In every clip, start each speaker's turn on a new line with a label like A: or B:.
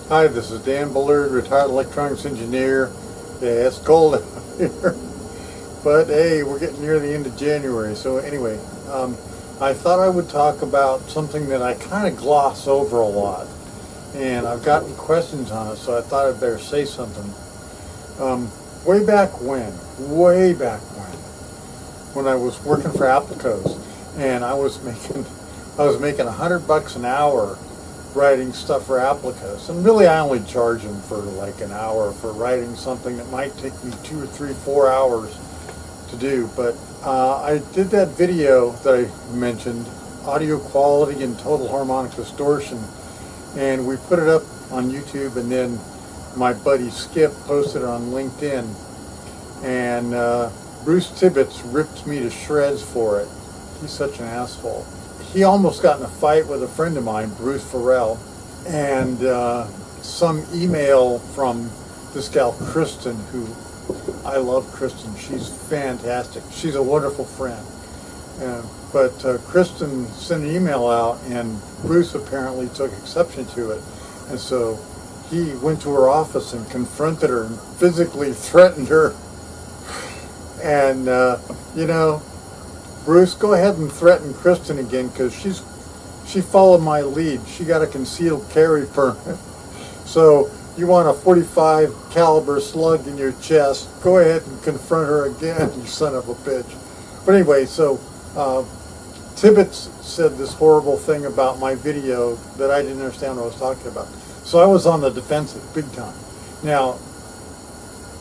A: Hi, this is Dan Bullard, retired electronics engineer. Yeah, it's cold out here, but hey, we're getting near the end of January. So anyway, I thought I would talk about something that I kind of gloss over a lot, and I've gotten questions on it, so I thought I'd better say something. Way back when I was working for Applicos, and I was making $100 an hour writing stuff for Applicos, and really I only charge them for like an hour for writing something that might take me 2 or 3, 4 hours to do. But I did that video that I mentioned, audio quality and total harmonic distortion, and we put it up on YouTube, and then my buddy Skip posted it on LinkedIn, and Bruce Tibbetts ripped me to shreds for it. He's such an asshole. He almost got in a fight with a friend of mine, Bruce Farrell, and some email from this gal, Kristen, who I love Kristen. She's fantastic. She's a wonderful friend. But Kristen sent an email out, and Bruce apparently took exception to it. And so he went to her office and confronted her and physically threatened her. And, Bruce, go ahead and threaten Kristen again, because she followed my lead. She got a concealed carry permit. So you want a 45 caliber slug in your chest, go ahead and confront her again, you son of a bitch. But anyway, so Tibbetts said this horrible thing about my video that I didn't understand what I was talking about. So I was on the defensive big time. Now,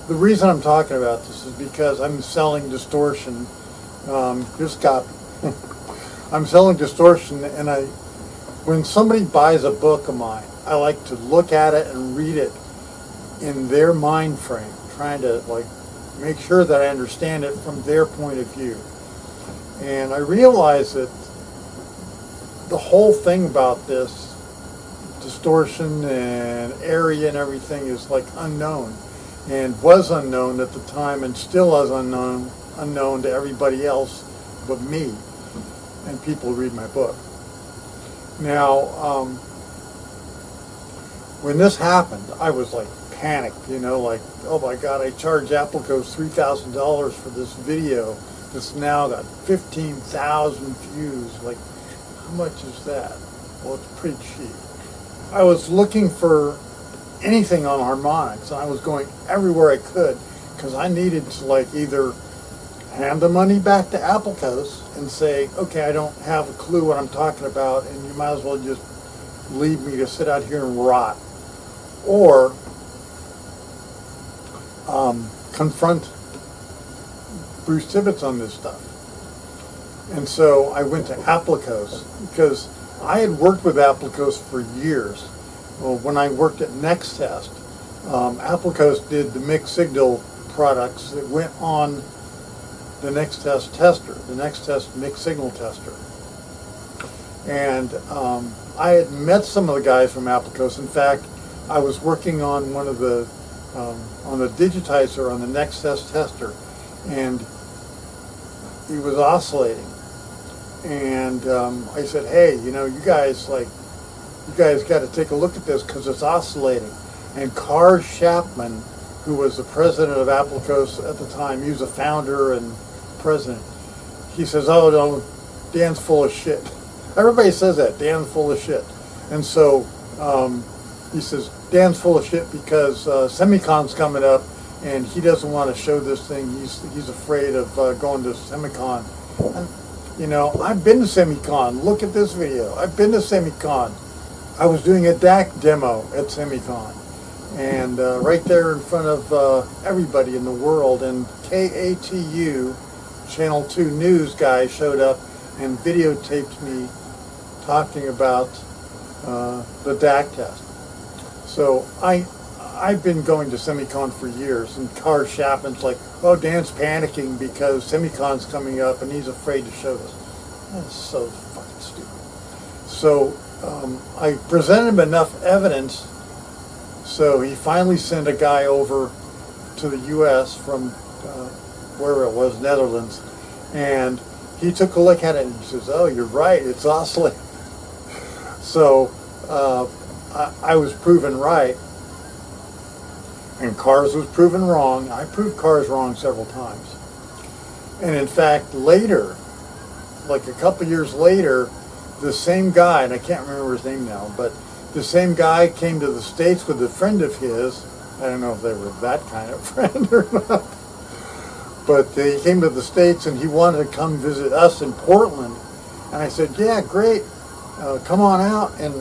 A: the reason I'm talking about this is because I'm selling Distortion. Here's a copy. I'm selling Distortion, and when somebody buys a book of mine, I like to look at it and read it in their mind frame, trying to make sure that I understand it from their point of view. And I realize that the whole thing about this distortion and area and everything is unknown, and was unknown at the time, and still is unknown to everybody else but me and people who read my book. Now, when this happened, I was panicked, oh my God, I charged Applicos $3,000 for this video that's now got 15,000 views. How much is that? Well, it's pretty cheap. I was looking for anything on harmonics, and I was going everywhere I could, because I needed to either hand the money back to Applecos and say, okay, I don't have a clue what I'm talking about, and you might as well just leave me to sit out here and rot, or confront Bruce Tibbetts on this stuff. And so I went to Applecos, because I had worked with Applecos for years. Well, when I worked at Next Test, Applecos did the mixed signal products that went on the Next Test tester, the Next Test mixed signal tester. And I had met some of the guys from Applecos. In fact, I was working on one of the, on the digitizer on the Next Test tester, and he was oscillating. And I said, hey, you guys got to take a look at this, because it's oscillating. And Carr Chapman, who was the president of Applecos at the time, he was a founder and president, he says, oh no, Dan's full of shit. Everybody says that, Dan's full of shit. And so he says, Dan's full of shit because Semicon's coming up, and he doesn't want to show this thing. He's afraid of going to Semicon. And, I've been to Semicon. Look at this video. I've been to Semicon. I was doing a DAC demo at Semicon, and right there in front of everybody in the world, and KATU Channel 2 news guy showed up and videotaped me talking about the DAC test. So I've been going to Semicon for years, and Carr Chapman's like, oh, Dan's panicking because Semicon's coming up and he's afraid to show this. That's so fucking stupid. So I presented him enough evidence, so he finally sent a guy over to the U.S. from wherever it was, Netherlands, and he took a look at it and he says, oh, you're right, it's oscillating. So I was proven right, and Cars was proven wrong. I proved Cars wrong several times. And in fact, later, like a couple years later, the same guy, and I can't remember his name now, but the same guy came to the States with a friend of his. I don't know if they were that kind of friend or not. But he came to the States and he wanted to come visit us in Portland. And I said, yeah, great, come on out. And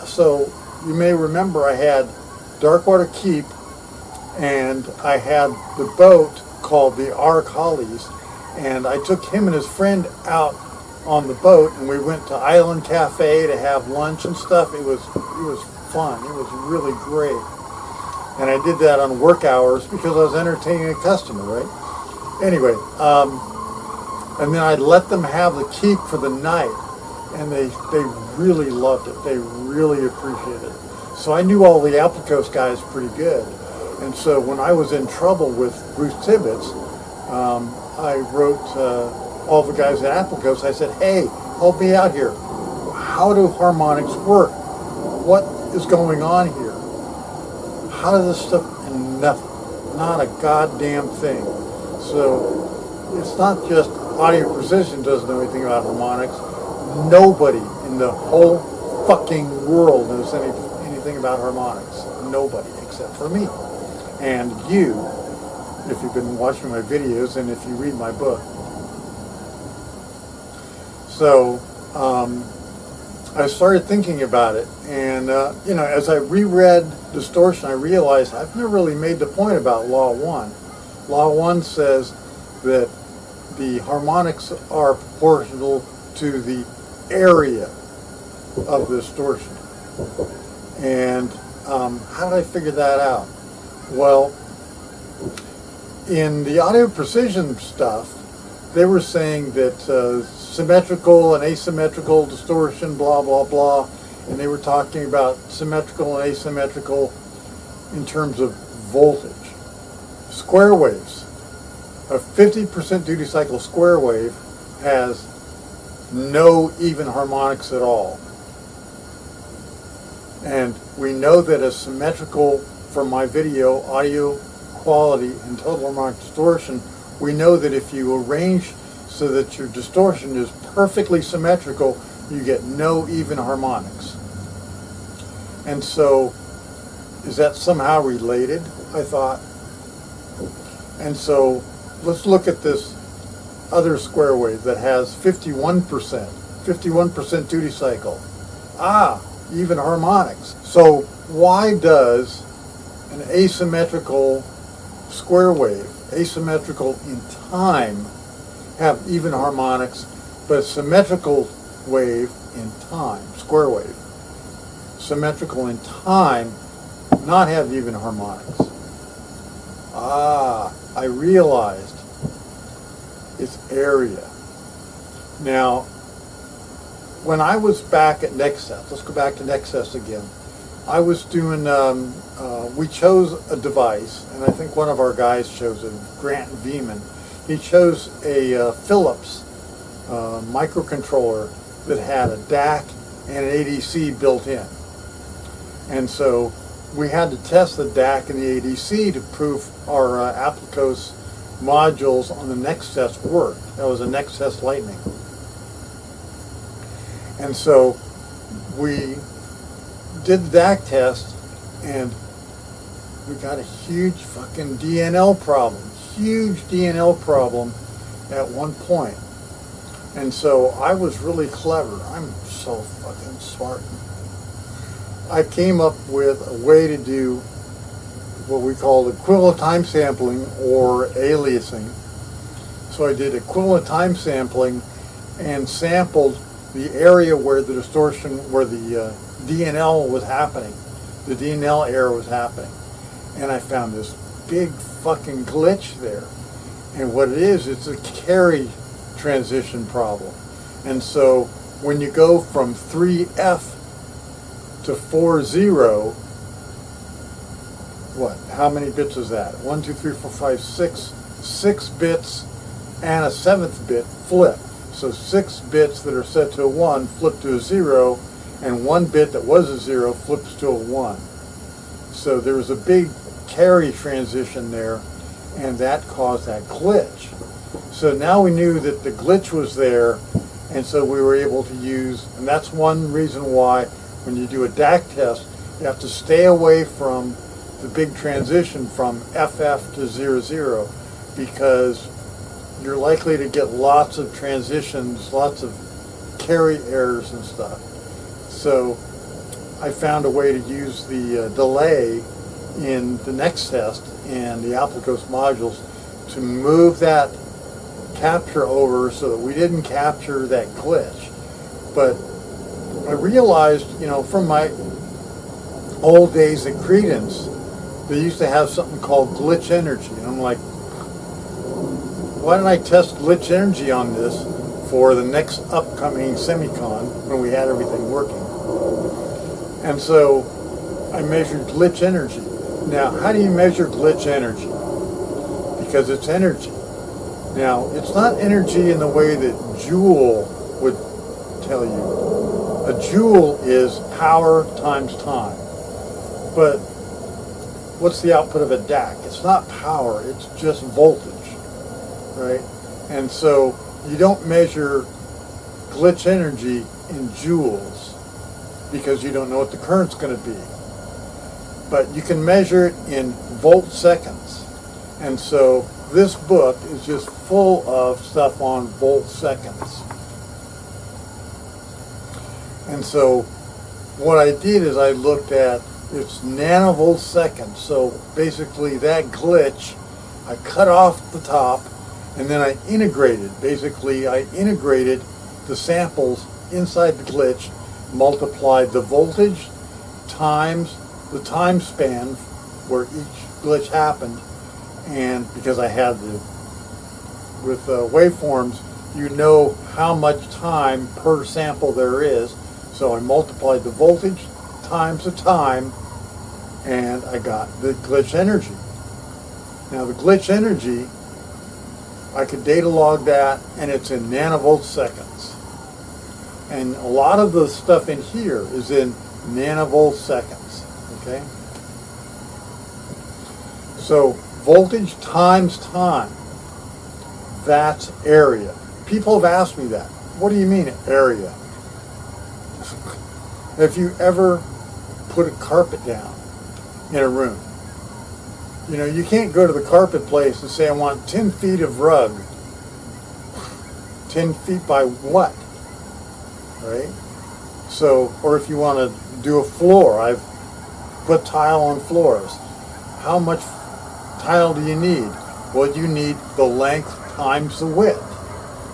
A: so you may remember I had Darkwater Keep and I had the boat called the Ark Hollies. And I took him and his friend out on the boat and we went to Island Cafe to have lunch and stuff. It was fun. It was really great. And I did that on work hours because I was entertaining a customer, right? Anyway, and then I let them have the Keep for the night, and they really loved it. They really appreciated it. So I knew all the Applicos guys pretty good. And so when I was in trouble with Bruce Tibbets, I wrote all the guys at Applicos. I said, hey, help me out here. How do harmonics work? What is going on here? How does this stuff, and nothing, not a goddamn thing. So it's not just Audio Precision doesn't know anything about harmonics. Nobody in the whole fucking world knows anything about harmonics. Nobody except for me. And you, if you've been watching my videos and if you read my book. So, I started thinking about it, and as I reread Distortion, I realized I've never really made the point about Law 1. Law 1 says that the harmonics are proportional to the area of the distortion. And how did I figure that out? Well, in the Audio Precision stuff, they were saying that symmetrical and asymmetrical distortion, blah, blah, blah. And they were talking about symmetrical and asymmetrical in terms of voltage. Square waves. A 50% duty cycle square wave has no even harmonics at all. And we know that a symmetrical, from my video, audio quality and total harmonic distortion, we know that if you arrange so that your distortion is perfectly symmetrical, you get no even harmonics. And so, is that somehow related, I thought? And so, let's look at this other square wave that has 51% duty cycle. Even harmonics. So, why does an asymmetrical square wave, asymmetrical in time, have even harmonics, but symmetrical wave in time, square wave, symmetrical in time, not have even harmonics? I realized it's area. Now, when I was back at Nexus, let's go back to Nexus again. I was doing, we chose a device, and I think one of our guys chose it, Grant Veeman. He chose a Philips microcontroller that had a DAC and an ADC built in. And so we had to test the DAC and the ADC to prove our Applicos modules on the Nexus worked. That was a Nexus Lightning. And so we did the DAC test, and we got a huge fucking DNL problem. Huge DNL problem at one point. And so I was really clever. I'm so fucking smart. I came up with a way to do what we call equivalent time sampling or aliasing. So I did equivalent time sampling and sampled the area where the distortion, where the DNL was happening, the DNL error was happening. And I found this big fucking glitch there. And what it is, it's a carry transition problem. And so when you go from 3F to 4-0, how many bits is that? 1, 2, 3, 4, 5, 6. 6 bits and a 7th bit flip. So 6 bits that are set to a 1 flip to a 0, and one bit that was a 0 flips to a 1. So there was a big carry transition there, and that caused that glitch. So now we knew that the glitch was there, and so we were able to use, and that's one reason why when you do a DAC test, you have to stay away from the big transition from FF to 00, because you're likely to get lots of transitions, lots of carry errors and stuff. So I found a way to use the delay in the next test and the Applicos modules to move that capture over so that we didn't capture that glitch. But I realized, from my old days at Credence, they used to have something called glitch energy. And I'm like, why don't I test glitch energy on this for the next upcoming semicon when we had everything working? And so I measured glitch energy. Now, how do you measure glitch energy? Because it's energy. Now, it's not energy in the way that Joule would tell you. A joule is power times time. But what's the output of a DAC? It's not power, it's just voltage, right? And so you don't measure glitch energy in joules because you don't know what the current's going to be. But you can measure it in volt seconds. And so this book is just full of stuff on volt seconds. And so what I did is I looked at its nanovolt seconds. So basically that glitch, I cut off the top and then I integrated. Basically I integrated the samples inside the glitch, multiplied the voltage times the time span where each glitch happened, and because I had with waveforms, you know how much time per sample there is, so I multiplied the voltage times the time, and I got the glitch energy. Now the glitch energy, I could data log that, and it's in nanovolt seconds. And a lot of the stuff in here is in nanovolt seconds, okay? So voltage times time, that's area. People have asked me that. What do you mean area? If you ever put a carpet down in a room, you can't go to the carpet place and say, I want 10 feet of rug. 10 feet by what? Right? So, or if you want to do a floor, I've put tile on floors. How much tile do you need? Well, you need the length times the width,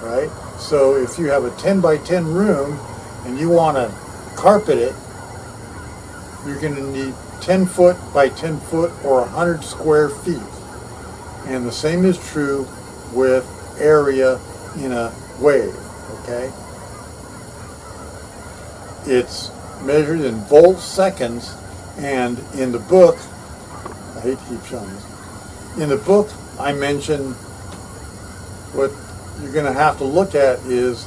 A: right? So if you have a 10 by 10 room and you want to carpet it, you're going to need 10 foot by 10 foot or 100 square feet. And the same is true with area in a wave, okay? It's measured in volt seconds, and in the book, I hate to keep showing this, in the book I mention what you're going to have to look at is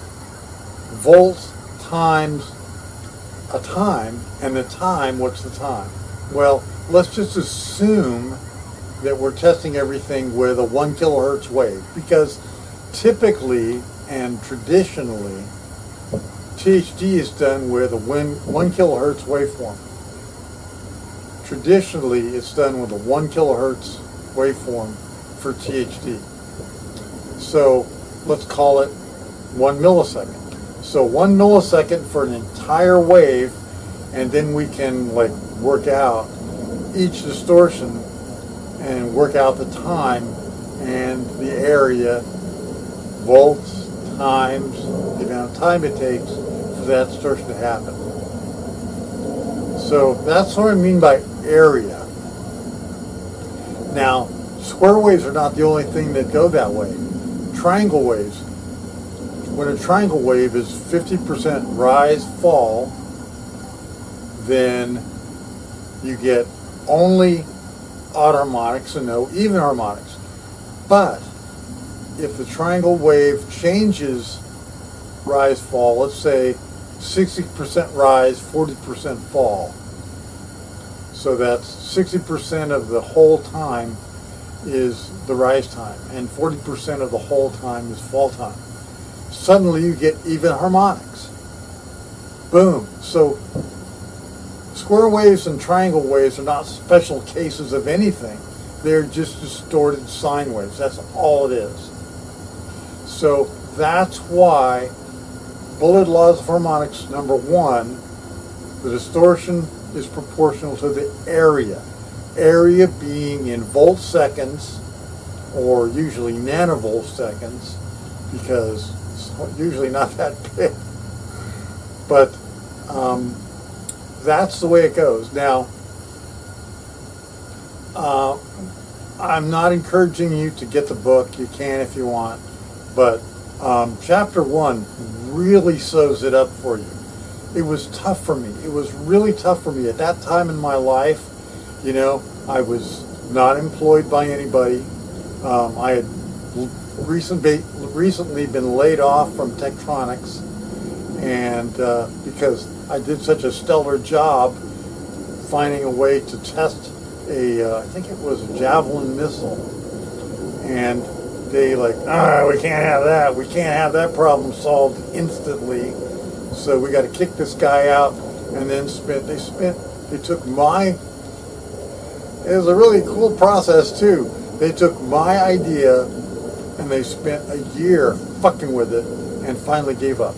A: volts times a time, and the time, what's the time? Well, let's just assume that we're testing everything with a 1 kilohertz wave, because typically and traditionally THD is done with a 1 kilohertz waveform. Traditionally, it's done with a 1 kilohertz waveform for THD. So let's call it 1 millisecond. So 1 millisecond for an entire wave, and then we can work out each distortion and work out the time and the area, volts times the amount of time it takes for that distortion to happen. So that's what I mean by area. Now, square waves are not the only thing that go that way. Triangle waves. When a triangle wave is 50% rise fall, then you get only odd harmonics and no even harmonics. But if the triangle wave changes rise fall, let's say 60% rise, 40% fall. So that's 60% of the whole time is the rise time, and 40% of the whole time is fall time. Suddenly you get even harmonics. Boom. So square waves and triangle waves are not special cases of anything. They're just distorted sine waves. That's all it is. So that's why bullet laws of harmonics, number one, the distortion is proportional to the area. Area being in volt seconds, or usually nanovolt seconds, because it's usually not that big. But that's the way it goes. Now, I'm not encouraging you to get the book. You can if you want. But chapter 1 really sews it up for you. It was tough for me. It was really tough for me at that time in my life. You know, I was not employed by anybody. I had recently been laid off from Tektronix, and because I did such a stellar job finding a way to test I think it was a Javelin missile, and they we can't have that. We can't have that problem solved instantly. So we got to kick this guy out, and then they took my. It was a really cool process too. They took my idea, and they spent a year fucking with it, and finally gave up.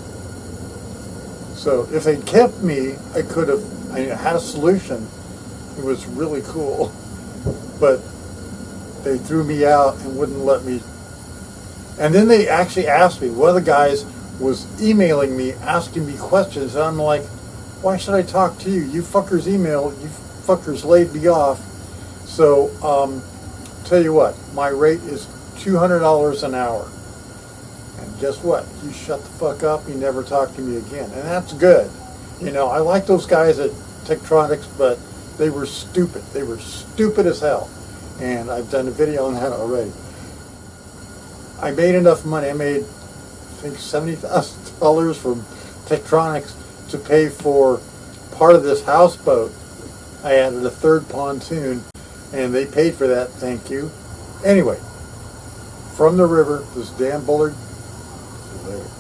A: So if they'd kept me, I had a solution. It was really cool, but they threw me out and wouldn't let me. And then they actually asked me. One of the guys was emailing me, asking me questions, and I'm like, why should I talk to you? You fuckers emailed, you fuckers laid me off. So, tell you what, my rate is $200 an hour. And guess what? You shut the fuck up, you never talk to me again. And that's good. You know, I like those guys at Tektronix, but they were stupid. They were stupid as hell. And I've done a video on that already. I made enough money. I made, I think, $70,000 from Tektronix to pay for part of this houseboat. I added a third pontoon, and they paid for that, thank you. Anyway, from the river, this Dan Bullard. See you later.